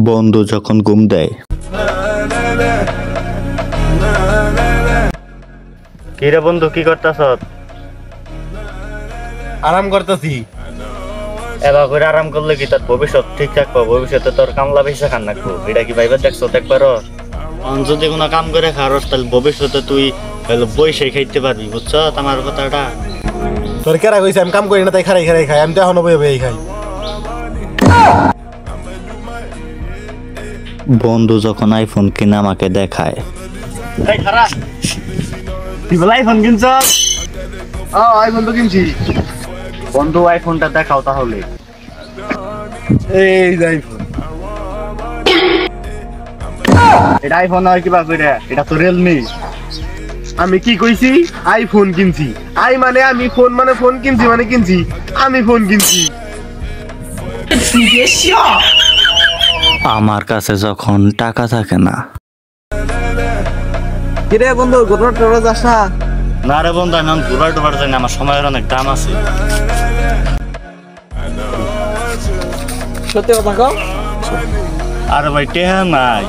বন্ধু যখন ঘুম দেয়। কি রে বন্ধু, কি করতেছ? আরাম করতেছি। এবার করে আরাম করলে কি তোর ভবিষ্যৎ ঠিক থাকবো? ভবিষ্যতে তোর কামলা পয়সা খান রাখবো, এটা কি ভাইবা দেখছো একবারও? যদি কোনো কাম করে খারস তাহলে ভবিষ্যতে তুই বইসে খাইতে পারবি, বুঝছো আমার কথাটা? তোর কেরা কইছে আমি কাম করি না তাই খারাই খাই? আমি তো এখনো বই বই খাই। বন্ধু যখন আইফোন কিনে আমাকে দেখায়। এই খারাপ, তুই বলে আইফোন কিনছ? আইফোন তো কিনছি। বন্ধু আইফোনটা দেখাও তাহলে। এই যে আইফোন। এটা আইফোন আর কিবা করে, এটা তো রিয়েলমি। আমি কি কইছি? আইফোন কিনছি। মানে আমি ফোন মানে ফোন কিনছি মানে কিনছি। আমি ফোন কিনছি। আমার কাছে যখন টাকা থাকে না। কিরে বন্ধু, গোটর টোরা যাস না? না রে বন্ধু, আমি ঘুরার ডুবার যাই না, আমার সময়ের অনেক দাম আছে। সত্যি কথা কও। আরে ভাই টেহা নাই।